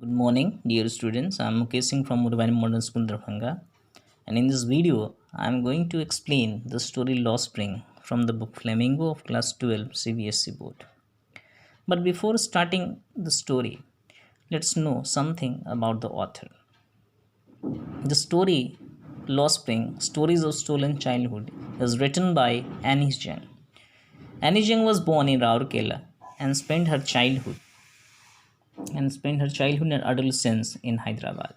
Good morning, dear students. I am Mukesh Singh from Murvani Modern School, Darbhanga, and in this video, I am going to explain the story Lost Spring from the book Flamingo of Class 12 CBSE Board. But before starting the story, let's know something about the author. The story Lost Spring: Stories of Stolen Childhood is written by Annie Jung. Annie Jung was born in Rourkela and spent her childhood and adolescence in Hyderabad.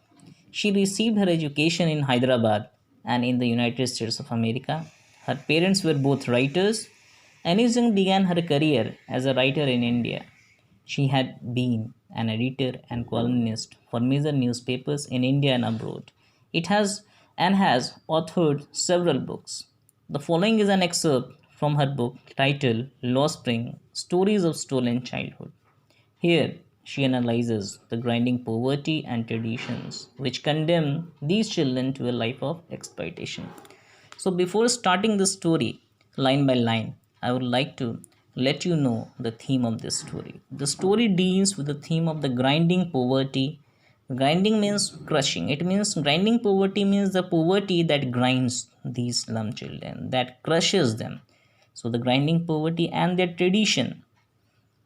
She received her education in Hyderabad and in the United States of America. Her parents were both writers. Annie Jung began her career as a writer in India. She had been an editor and columnist for major newspapers in India and abroad. It has authored several books. The following is an excerpt from her book titled Lost Spring: Stories of Stolen Childhood. Here, she analyzes the grinding poverty and traditions which condemn these children to a life of exploitation. So, before starting the story line by line, I would like to let you know the theme of this story. The story deals with the theme of the grinding poverty. Grinding means crushing. It means grinding poverty means the poverty that grinds these slum children, that crushes them. So, the grinding poverty and their tradition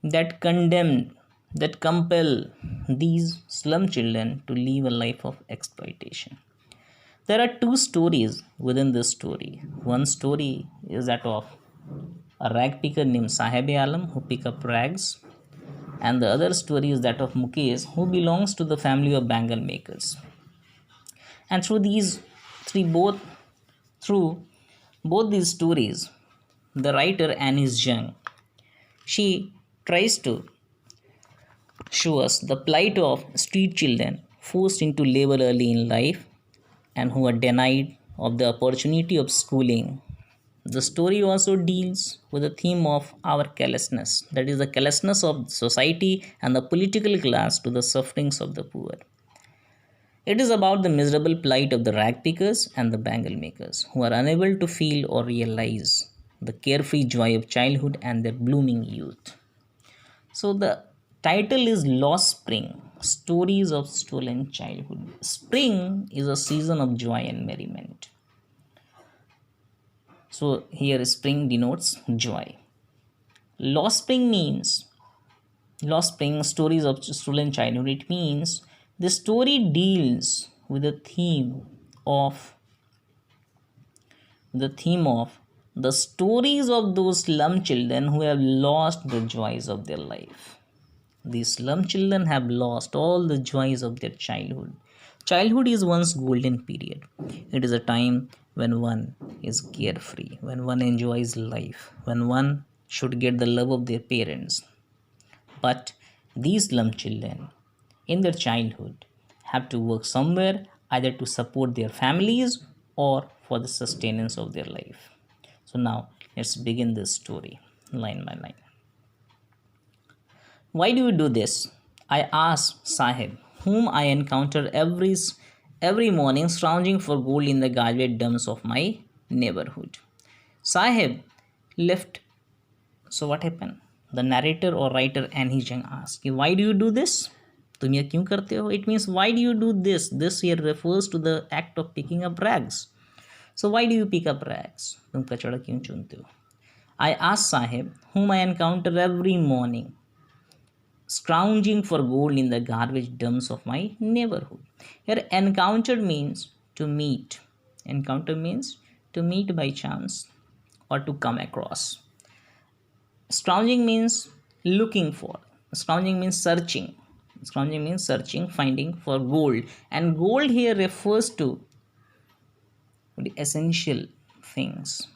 that condemn, that compel these slum children to live a life of exploitation. There are two stories within this story. One story is that of a rag picker named Sahib Alam who pick up rags, and the other story is that of Mukesh who belongs to the family of bangle makers. And through both these stories, the writer Annie Jung, she tries to show us the plight of street children forced into labor early in life and who are denied of the opportunity of schooling. The story also deals with the theme of our callousness, that is, the callousness of society and the political class to the sufferings of the poor. It is about the miserable plight of the rag pickers and the bangle makers who are unable to feel or realize the carefree joy of childhood and their blooming youth. So the title is Lost Spring: Stories of Stolen Childhood. Spring is a season of joy and merriment. So here spring denotes joy. Lost Spring: Stories of Stolen Childhood. It means the story deals with the theme of the stories of those slum children who have lost the joys of their life. These slum children have lost all the joys of their childhood. Childhood is one's golden period. It is a time when one is carefree, when one enjoys life, when one should get the love of their parents. But these slum children, in their childhood, have to work somewhere either to support their families or for the sustenance of their life. So now let's begin this story line by line. Why do you do this? I asked Sahib, whom I encounter every morning scrounging for gold in the garbage dumps of my neighborhood. Sahib left. So what happened? The narrator or writer Annie Jung asked, why do you do this? तुम ये क्यों करते हो? It means why do you do this? This here refers to the act of picking up rags. So why do you pick up rags? तुम कचड़ा क्यों चुनते हो? I asked Sahib, whom I encounter every morning, scrounging for gold in the garbage dumps of my neighborhood. Here, encounter means to meet. Encounter means to meet by chance or to come across. Scrounging means looking for. Scrounging means searching. Scrounging means searching, finding for gold. And gold here refers to the essential things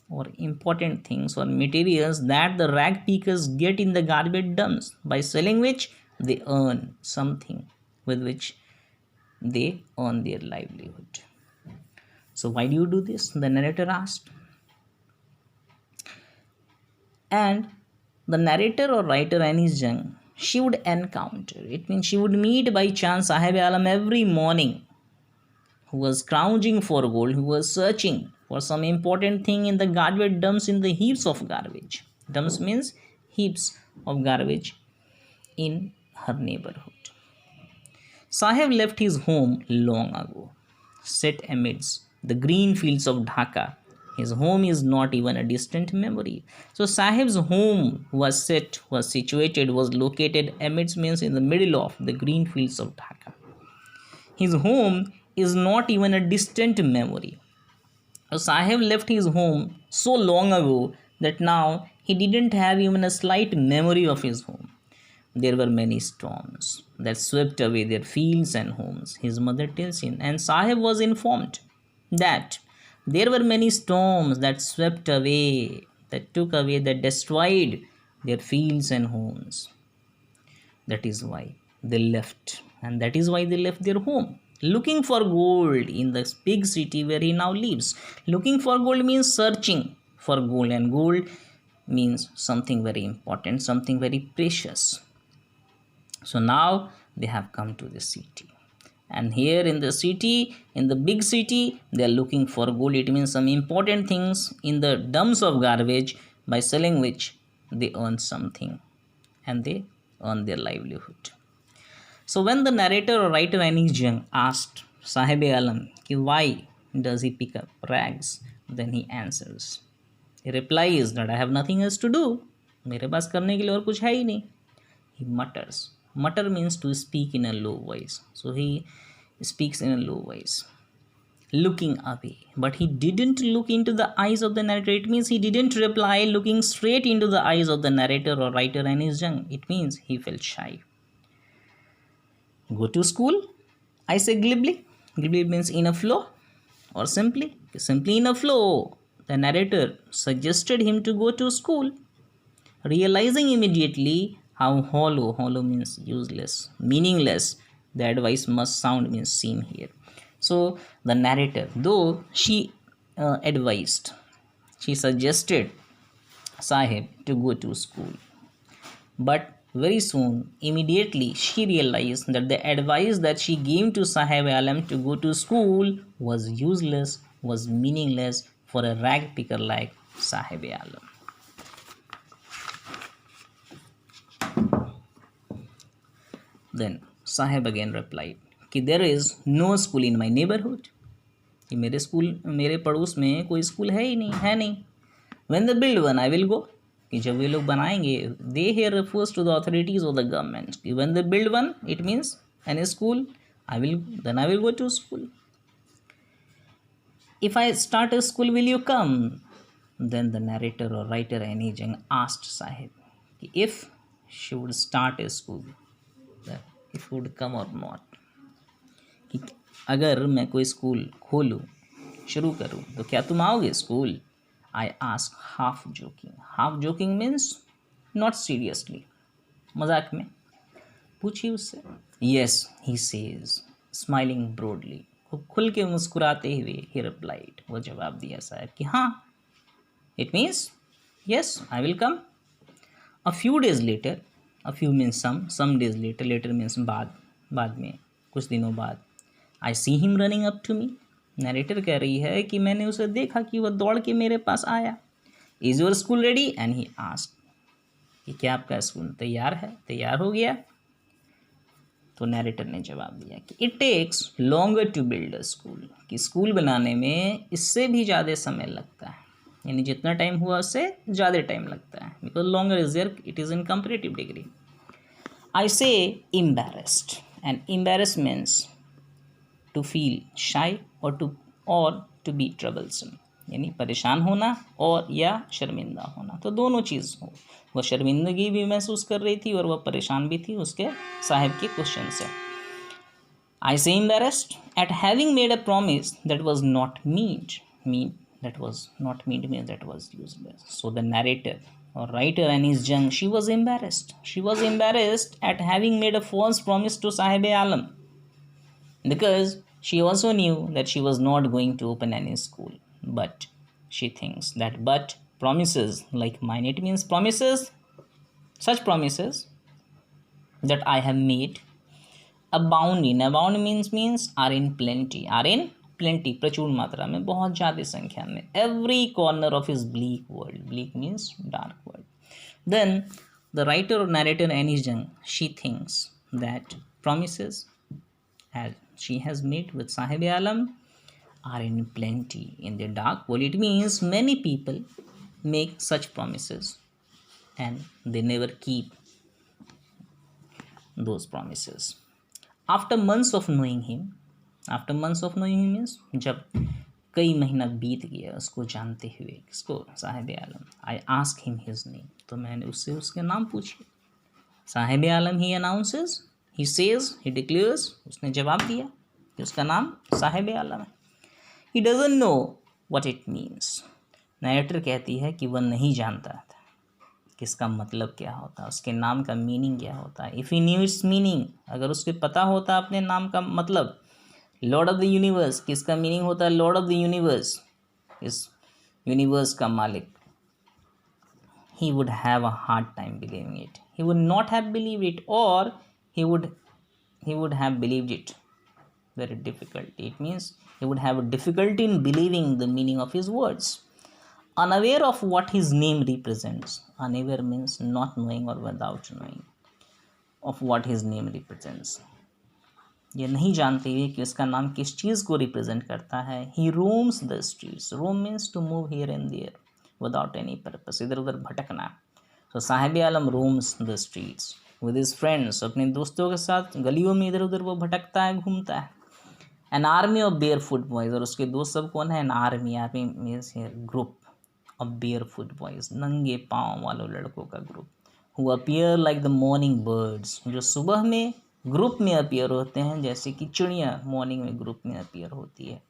or important things or materials that the rag pickers get in the garbage dumps, by selling which they earn something with which they earn their livelihood. So why do you do this? The narrator asked. And the narrator or writer Annie Jung, she would encounter, it means she would meet by chance Sahib Alam every morning, who was scrounging for gold, who was searching for some important thing in the garbage dumps, in the heaps of garbage. Dumps means heaps of garbage in her neighborhood. Sahib left his home long ago, set amidst the green fields of Dhaka. His home is not even a distant memory. So Sahib's home was situated, was located amidst means in the middle of the green fields of Dhaka. His home is not even a distant memory. So Sahib left his home so long ago that now he didn't have even a slight memory of his home. There were many storms that swept away their fields and homes, his mother tells him, and Sahib was informed that there were many storms that swept away, that took away, that destroyed their fields and homes. That is why they left, and that is why they left their home. Looking for gold in the big city where he now lives. Looking for gold means searching for gold, and gold means something very important, something very precious. So now they have come to the city. And here in the city, in the big city, they are looking for gold. It means some important things in the dumps of garbage, by selling which they earn something and they earn their livelihood. So when the narrator or writer Anis Jung asked Sahib Alam ki why does he pick up rags, then he answers. He replies that I have nothing else to do. मेरे पास करने के लिए और कुछ है ही नहीं. He mutters. Mutter means to speak in a low voice. So he speaks in a low voice, looking away. But he didn't look into the eyes of the narrator. It means he didn't reply looking straight into the eyes of the narrator or writer Anis Jung. It means he felt shy. Go to school? I say glibly. Glibly means in a flow, or simply. Simply in a flow. The narrator suggested him to go to school, realizing immediately how hollow means useless, meaningless, the advice must sound means seem here. So the narrator, though she advised, she suggested Sahib to go to school, but very soon, immediately, she realized that the advice that she gave to Sahib Alam to go to school was useless, was meaningless for a rag picker like Sahib Alam. Then Sahib again replied कि there is no school in my neighborhood. कि मेरे पड़ोस में कोई school है नहीं. When they build one, I will go. कि जब वे लोग बनाएंगे, they here refers to the authorities of the government. कि when they build one, it means any school, I will go to school. If I start a school, will you come? Then the narrator or writer Anis Jung asked Sahib if she would start a school, if he would come or not. कि अगर मैं कोई school खोलूँ, शुरू करूँ, तो क्या तुम आओगे school? I ask half joking. Half joking means not seriously. मजाक में. पूछिए उससे. Yes, he says, smiling broadly. खूब खुल के मुस्कुराते हुए he replied. वो जवाब दिया साहब कि हाँ. It means yes, I will come. A few days later, a few means some days later, later means बाद में, कुछ दिनों बाद, I see him running up to me. Narrator कह रही है कि मैंने उसे देखा कि वह दौड़ के मेरे पास आया. Is your school ready? And he asked कि क्या आपका स्कूल तैयार हो गया? तो नरेटर ने जवाब दिया कि it takes longer to build a school, कि स्कूल बनाने में इससे भी ज़्यादा समय लगता है, यानी जितना टाइम हुआ उससे ज़्यादा टाइम लगता है. Because longer is there, it is in comparative degree. I say embarrassed, and embarrass means to feel shy और टू बी ट्रबलसम, यानी परेशान होना और या शर्मिंदा होना. तो दोनों चीज़ हो. वह शर्मिंदगी भी महसूस कर रही थी और वह परेशान भी थी उसके साहिब के क्वेश्चन से. आई say embarrassed eight having made a promise that was not meant means that was useless. So the narrator or writer Anis Jung, she was embarrassed. She was embarrassed at having made a false promise to Sahib Alam, because she also knew that she was not going to open any school. But she thinks that but promises like mine, it means promises, such promises that I have made, abound means are in plenty, प्रचुर मात्रा में, बहुत ज़्यादा संख्या में. Every corner of his bleak world. Bleak means dark world. Then the writer or narrator Anis Jung, she thinks that promises as she has met with Sahib Alam are in plenty in the dark pool. It means many people make such promises and they never keep those promises. After months of knowing him, after months of knowing him means जब कई महीना बीत गया उसको जानते हुए, किसको, Sahib Alam. I ask him his name, तो मैंने उससे उसके नाम पूछे। Sahib Alam he announces, he says, he declares, उसने जवाब दिया कि उसका नाम साहिब आलम है। He doesn't know what it means, narrator कहती है कि वह नहीं जानता था कि इसका मतलब क्या होता है, उसके नाम का मीनिंग क्या होता है। If he new it's meaning, अगर उसके पता होता अपने नाम का मतलब, लॉर्ड ऑफ द यूनिवर्स, किसका मीनिंग होता है लॉर्ड ऑफ द यूनिवर्स, इस यूनिवर्स का मालिक, he would have a hard time believing it. He would not have believed it, or he would have believed it very difficult. It means he would have a difficulty in believing the meaning of his words. Unaware of what his name represents. Unaware means not knowing or without knowing of what his name represents. ये नहीं जानते हुए कि उसका नाम किस चीज़ को represent करता है। He roams the streets, roam means to move here and there without any purpose, इधर उधर भटकना। तो Sahib Alam roams the streets with his friends, अपने दोस्तों के साथ गलियों में इधर उधर वो भटकता है, घूमता है। An army of bear foot boys, और उसके दोस्त सब कौन है, an army, army means group of bear foot boys, नंगे पाँव वालों लड़कों का group. Who appear like the morning birds, जो सुबह में ग्रुप में अपीयर होते हैं जैसे कि चिड़िया मॉर्निंग में ग्रुप में अपीयर होती है।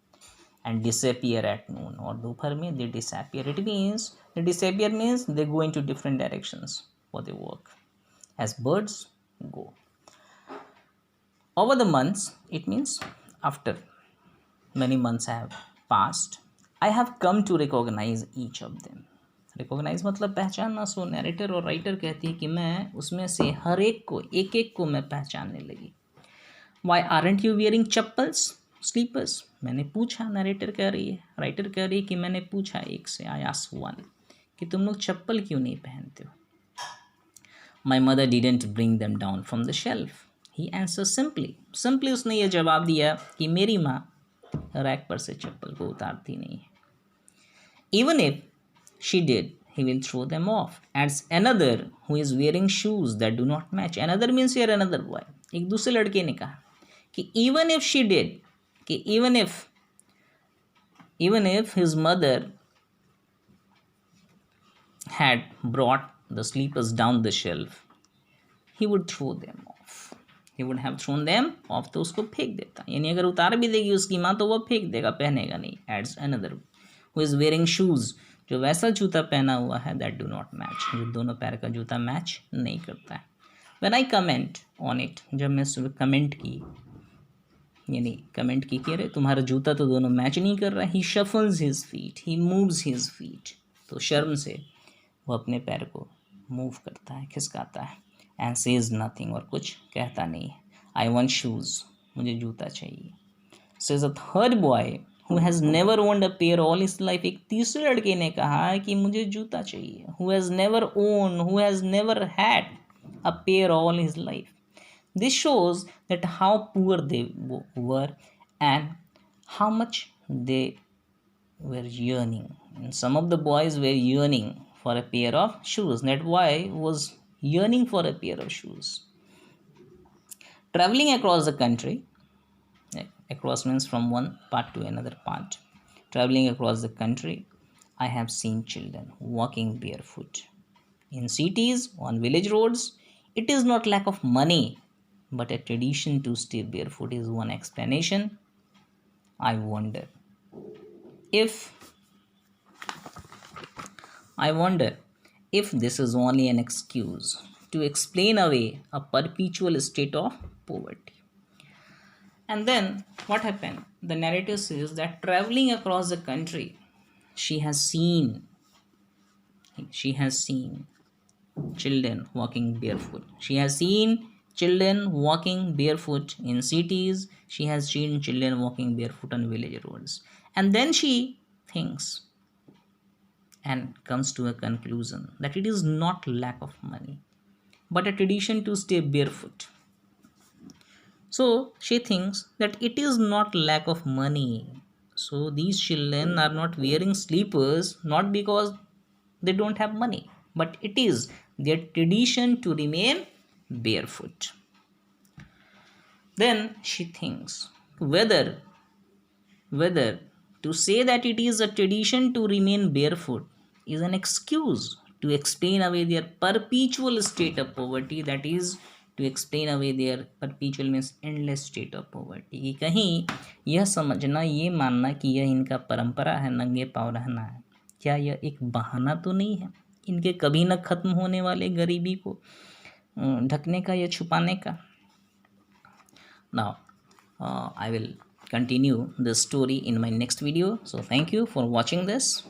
एंड डिसअपियर एट नून, और दोपहर में they disappear. It means they disappear means they go in two different directions for the work as birds go. Over the months, it means after many months have passed, I have come to recognize each of them. Recognise मतलब पहचानना। सो narrator और writer कहती है कि मैं उसमें से हर एक को, एक एक को मैं पहचानने लगी। Why aren't you wearing chappals slippers, मैंने पूछा, नैरेटर कह रही है, राइटर कह रही है कि मैंने पूछा एक से, आई आस्क्ड वन, कि तुम लोग चप्पल क्यों नहीं पहनते हो। My mother didn't bring them down from the shelf, he answer simply, simply उसने ये जवाब दिया कि मेरी माँ रैक पर से चप्पल को उतारती नहीं है। Even if she did, he will throw them off. Adds another who is wearing shoes that do not match. Another means here another boy. एक दूसरे लड़के ने कहा कि even if she did, कि even if his mother had brought the sleepers down the shelf, he would throw them off. He would have thrown them off, तो उसको फेंक देता, यानी अगर उतार भी देगी उसकी माँ तो वह फेंक देगा, पहनेगा नहीं। Adds another who is wearing shoes, जो वैसा जूता पहना हुआ है दैट डू नॉट मैच, जो दोनों पैर का जूता मैच नहीं करता है। When I comment on it, जब मैं सुबह कमेंट की, यानी कमेंट की कह रहे तुम्हारा जूता तो दोनों मैच नहीं कर रहा। He shuffles his feet, he moves his feet, तो शर्म से वो अपने पैर को मूव करता है, खिसकाता है। एंड सेज नथिंग, और कुछ कहता नहीं है। आई वांट शूज़, मुझे जूता चाहिए। Says a third boy who has never owned a pair all his life, एक तीसरे लड़के ने कहा कि मुझे जूता चाहिए। who has never owned, who has never had a pair all his life. This shows that how poor they were and how much they were yearning. And some of the boys were yearning for a pair of shoes. That boy was yearning for a pair of shoes. Traveling across the country, across means from one part to another part. Traveling across the country, I have seen children walking barefoot. In cities, on village roads, it is not lack of money, but a tradition to stay barefoot is one explanation. I wonder if this is only an excuse to explain away a perpetual state of poverty. And then what happened? The narrative says that traveling across the country, she has seen children walking barefoot. She has seen children walking barefoot in cities. She has seen children walking barefoot on village roads. And then she thinks and comes to a conclusion that it is not lack of money, but a tradition to stay barefoot. So she thinks that it is not lack of money. So these children are not wearing sleepers not because they don't have money, but it is their tradition to remain barefoot. Then she thinks whether to say that it is a tradition to remain barefoot is an excuse to explain away their perpetual state of poverty, that is to explain away their perpetual means endless state of poverty, कि कहीं यह समझना ये मानना कि यह इनका परंपरा है नंगे पाँव रहना है, क्या यह एक बहाना तो नहीं है इनके कभी न खत्म होने वाले गरीबी को ढकने का या छुपाने का. Now I will continue this story in my next video. So thank you for watching this.